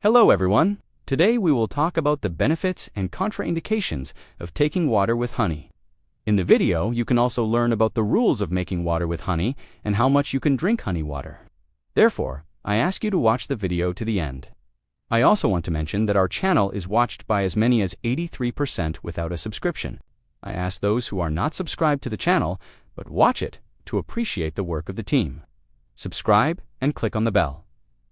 Hello everyone. Today we will talk about the benefits and contraindications of taking water with honey. In the video, you can also learn about the rules of making water with honey and how much you can drink honey water. Therefore, I ask you to watch the video to the end. I also want to mention that our channel is watched by as many as 83% without a subscription. I ask those who are not subscribed to the channel but watch it to appreciate the work of the team. Subscribe and click on the bell.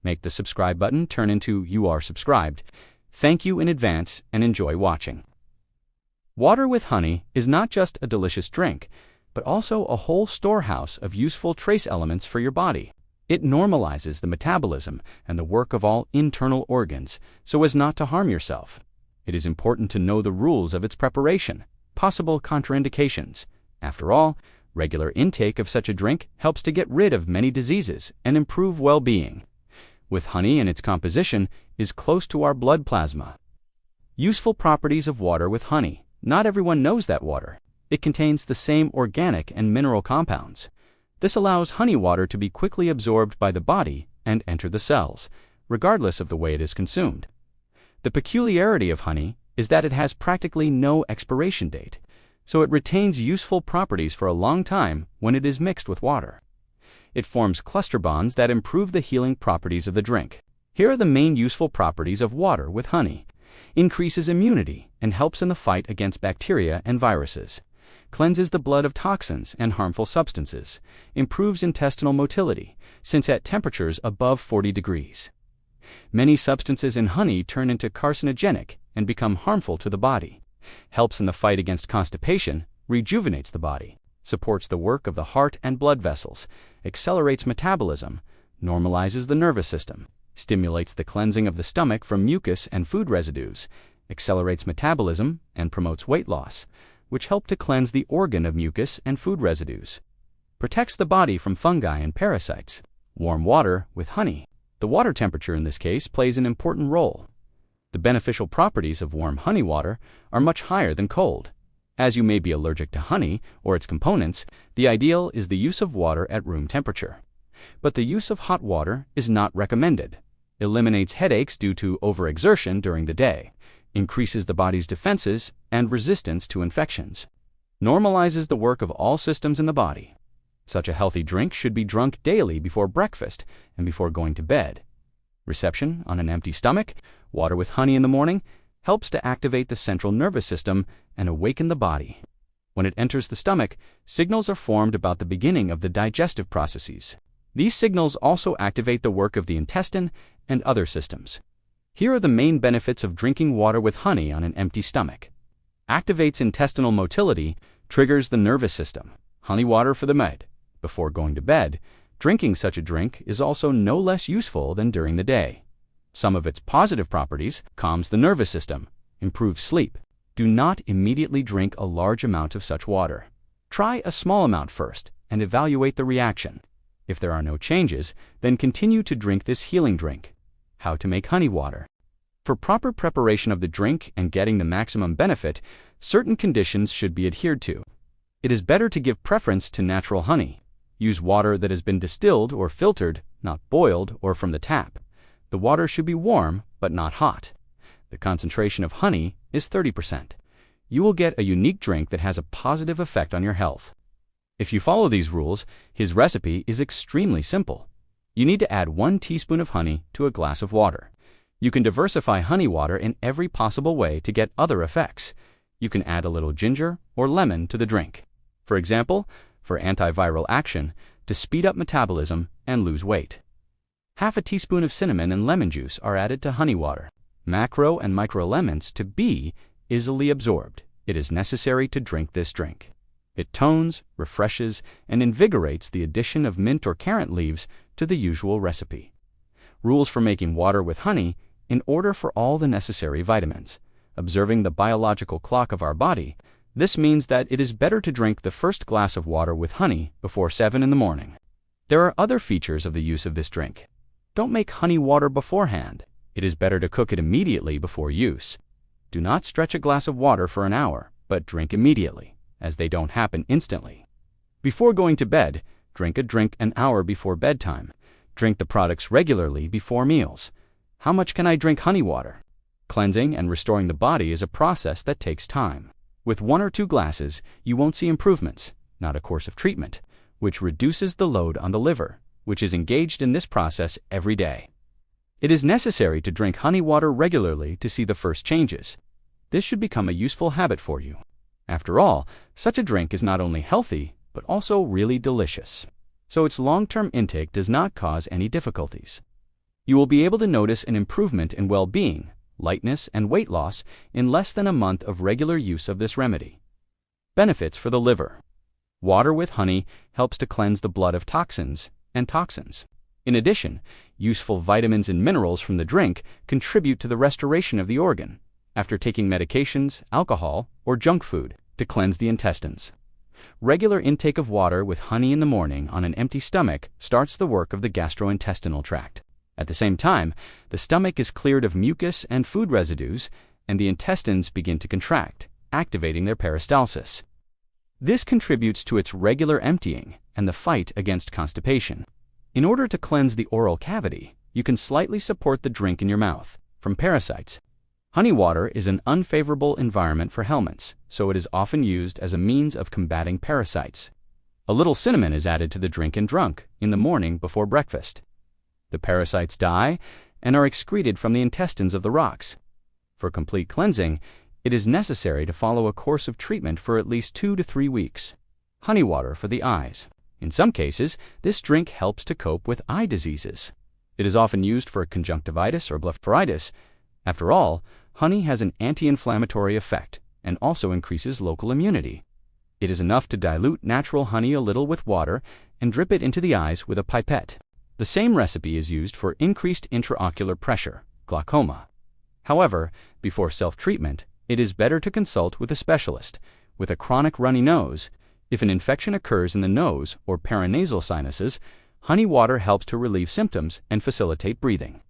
Make the subscribe button turn into you are subscribed. Thank you in advance and enjoy watching. Water with honey is not just a delicious drink, but also a whole storehouse of useful trace elements for your body. It normalizes the metabolism and the work of all internal organs so as not to harm yourself. It is important to know the rules of its preparation, possible contraindications. After all, regular intake of such a drink helps to get rid of many diseases and improve well-being. With honey and its composition is close to our blood plasma. Useful properties of water with honey. Not everyone knows that water. It contains the same organic and mineral compounds. This allows honey water to be quickly absorbed by the body and enter the cells, regardless of the way it is consumed. The peculiarity of honey is that it has practically no expiration date, so it retains useful properties for a long time when it is mixed with water. It forms cluster bonds that improve the healing properties of the drink. Here are the main useful properties of water with honey. Increases immunity and helps in the fight against bacteria and viruses. Cleanses the blood of toxins and harmful substances. Improves intestinal motility, since at temperatures above 40 degrees. Many substances in honey turn into carcinogenic and become harmful to the body. Helps in the fight against constipation, rejuvenates the body. Supports the work of the heart and blood vessels, accelerates metabolism, normalizes the nervous system, stimulates the cleansing of the stomach from mucus and food residues, accelerates metabolism, and promotes weight loss, which help to cleanse the organ of mucus and food residues. Protects the body from fungi and parasites. Warm water with honey. The water temperature in this case plays an important role. The beneficial properties of warm honey water are much higher than cold. As you may be allergic to honey or its components, the ideal is the use of water at room temperature. But the use of hot water is not recommended. Eliminates headaches due to overexertion during the day, increases the body's defenses and resistance to infections, normalizes the work of all systems in the body. Such a healthy drink should be drunk daily before breakfast and before going to bed. Reception on an empty stomach. Water with honey in the morning helps to activate the central nervous system and awaken the body. When it enters the stomach, signals are formed about the beginning of the digestive processes. These signals also activate the work of the intestine and other systems. Here are the main benefits of drinking water with honey on an empty stomach. Activates intestinal motility, triggers the nervous system. Honey water for the med. Before going to bed, drinking such a drink is also no less useful than during the day. Some of its positive properties: calms the nervous system, improves sleep. Do not immediately drink a large amount of such water. Try a small amount first and evaluate the reaction. If there are no changes, then continue to drink this healing drink. How to make honey water. For proper preparation of the drink and getting the maximum benefit, certain conditions should be adhered to. It is better to give preference to natural honey. Use water that has been distilled or filtered, not boiled or from the tap. The water should be warm, but not hot. The concentration of honey is 30%. You will get a unique drink that has a positive effect on your health. If you follow these rules, his recipe is extremely simple. You need to add 1 teaspoon of honey to a glass of water. You can diversify honey water in every possible way to get other effects. You can add a little ginger or lemon to the drink. For example, for antiviral action, to speed up metabolism and lose weight. Half a teaspoon of cinnamon and lemon juice are added to honey water. Macro and microelements to be easily absorbed. It is necessary to drink this drink. It tones, refreshes, and invigorates the addition of mint or currant leaves to the usual recipe. Rules for making water with honey in order for all the necessary vitamins. Observing the biological clock of our body, this means that it is better to drink the first glass of water with honey before 7 in the morning. There are other features of the use of this drink. Don't make honey water beforehand. It is better to cook it immediately before use. Do not stretch a glass of water for an hour, but drink immediately, as they don't happen instantly. Before going to bed, drink a drink an hour before bedtime. Drink the products regularly before meals. How much can I drink honey water? Cleansing and restoring the body is a process that takes time. With 1 or 2 glasses, you won't see improvements, not a course of treatment, which reduces the load on the liver, which is engaged in this process every day. It is necessary to drink honey water regularly to see the first changes. This should become a useful habit for you. After all, such a drink is not only healthy, but also really delicious. So its long-term intake does not cause any difficulties. You will be able to notice an improvement in well-being, lightness, and weight loss in less than a month of regular use of this remedy. Benefits for the liver. Water with honey helps to cleanse the blood of toxins and toxins. In addition, useful vitamins and minerals from the drink contribute to the restoration of the organ after taking medications, alcohol, or junk food to cleanse the intestines. Regular intake of water with honey in the morning on an empty stomach starts the work of the gastrointestinal tract. At the same time, the stomach is cleared of mucus and food residues, and the intestines begin to contract, activating their peristalsis. This contributes to its regular emptying and the fight against constipation. In order to cleanse the oral cavity, you can slightly support the drink in your mouth from parasites. Honey water is an unfavorable environment for ailments, so it is often used as a means of combating parasites. A little cinnamon is added to the drink and drunk in the morning before breakfast. The parasites die and are excreted from the intestines of the rocks. For complete cleansing, it is necessary to follow a course of treatment for at least 2 to 3 weeks. Honey water for the eyes. In some cases, this drink helps to cope with eye diseases. It is often used for conjunctivitis or blepharitis. After all, honey has an anti-inflammatory effect and also increases local immunity. It is enough to dilute natural honey a little with water and drip it into the eyes with a pipette. The same recipe is used for increased intraocular pressure, glaucoma. However, before self-treatment, it is better to consult with a specialist. With a chronic runny nose, if an infection occurs in the nose or paranasal sinuses, honey water helps to relieve symptoms and facilitate breathing.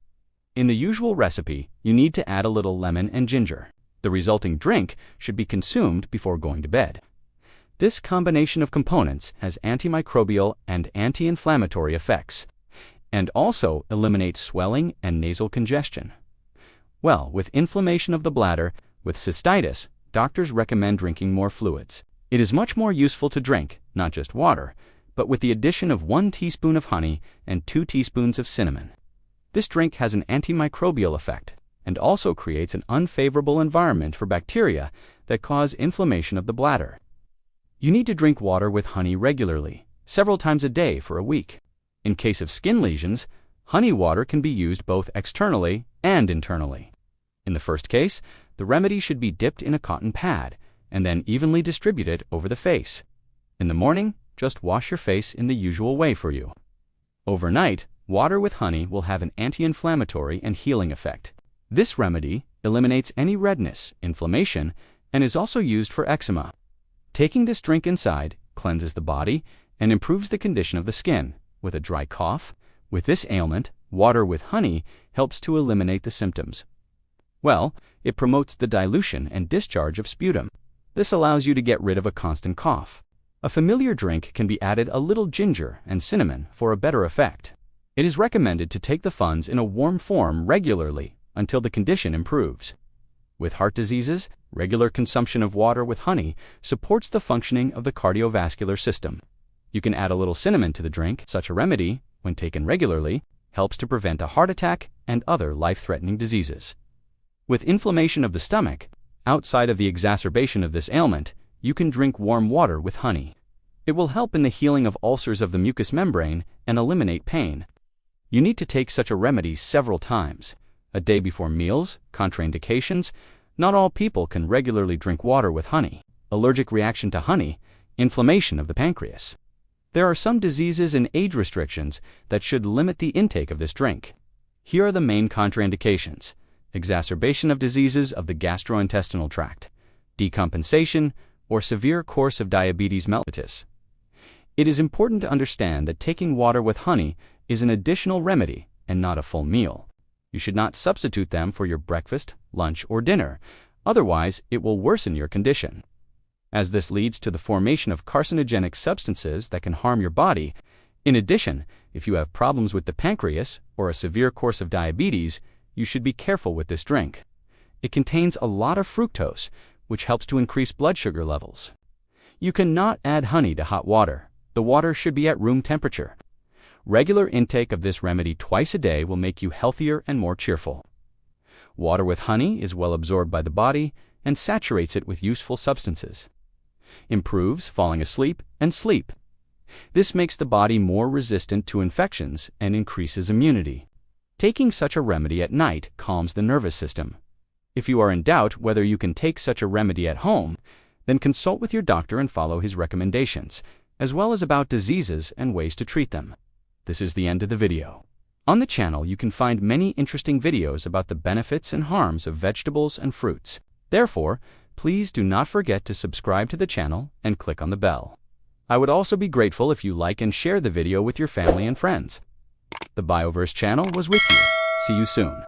In the usual recipe, you need to add a little lemon and ginger. The resulting drink should be consumed before going to bed. This combination of components has antimicrobial and anti-inflammatory effects, and also eliminates swelling and nasal congestion. Well, with inflammation of the bladder, with cystitis, doctors recommend drinking more fluids. It is much more useful to drink, not just water, but with the addition of 1 teaspoon of honey and 2 teaspoons of cinnamon. This drink has an antimicrobial effect and also creates an unfavorable environment for bacteria that cause inflammation of the bladder. You need to drink water with honey regularly, several times a day for a week. In case of skin lesions, honey water can be used both externally and internally. In the first case, the remedy should be dipped in a cotton pad and then evenly distributed over the face. In the morning, just wash your face in the usual way for you. Overnight, water with honey will have an anti-inflammatory and healing effect. This remedy eliminates any redness, inflammation, and is also used for eczema. Taking this drink inside cleanses the body and improves the condition of the skin. With a dry cough, with this ailment, water with honey helps to eliminate the symptoms. Well, it promotes the dilution and discharge of sputum. This allows you to get rid of a constant cough. A familiar drink can be added a little ginger and cinnamon for a better effect. It is recommended to take the funds in a warm form regularly until the condition improves. With heart diseases, regular consumption of water with honey supports the functioning of the cardiovascular system. You can add a little cinnamon to the drink. Such a remedy, when taken regularly, helps to prevent a heart attack and other life-threatening diseases. With inflammation of the stomach, outside of the exacerbation of this ailment, you can drink warm water with honey. It will help in the healing of ulcers of the mucous membrane and eliminate pain. You need to take such a remedy several times. A day before meals, contraindications. Not all people can regularly drink water with honey. Allergic reaction to honey, inflammation of the pancreas. There are some diseases and age restrictions that should limit the intake of this drink. Here are the main contraindications: exacerbation of diseases of the gastrointestinal tract, decompensation, or severe course of diabetes mellitus. It is important to understand that taking water with honey is an additional remedy and not a full meal. You should not substitute them for your breakfast, lunch, or dinner, otherwise it will worsen your condition, as this leads to the formation of carcinogenic substances that can harm your body. In addition, if you have problems with the pancreas or a severe course of diabetes, you should be careful with this drink. It contains a lot of fructose, which helps to increase blood sugar levels. You cannot add honey to hot water. The water should be at room temperature. Regular intake of this remedy twice a day will make you healthier and more cheerful. Water with honey is well absorbed by the body and saturates it with useful substances. Improves falling asleep and sleep. This makes the body more resistant to infections and increases immunity. Taking such a remedy at night calms the nervous system. If you are in doubt whether you can take such a remedy at home, then consult with your doctor and follow his recommendations, as well as about diseases and ways to treat them. This is the end of the video. On the channel, you can find many interesting videos about the benefits and harms of vegetables and fruits. Therefore, please do not forget to subscribe to the channel and click on the bell. I would also be grateful if you like and share the video with your family and friends. The Bioverse channel was with you. See you soon.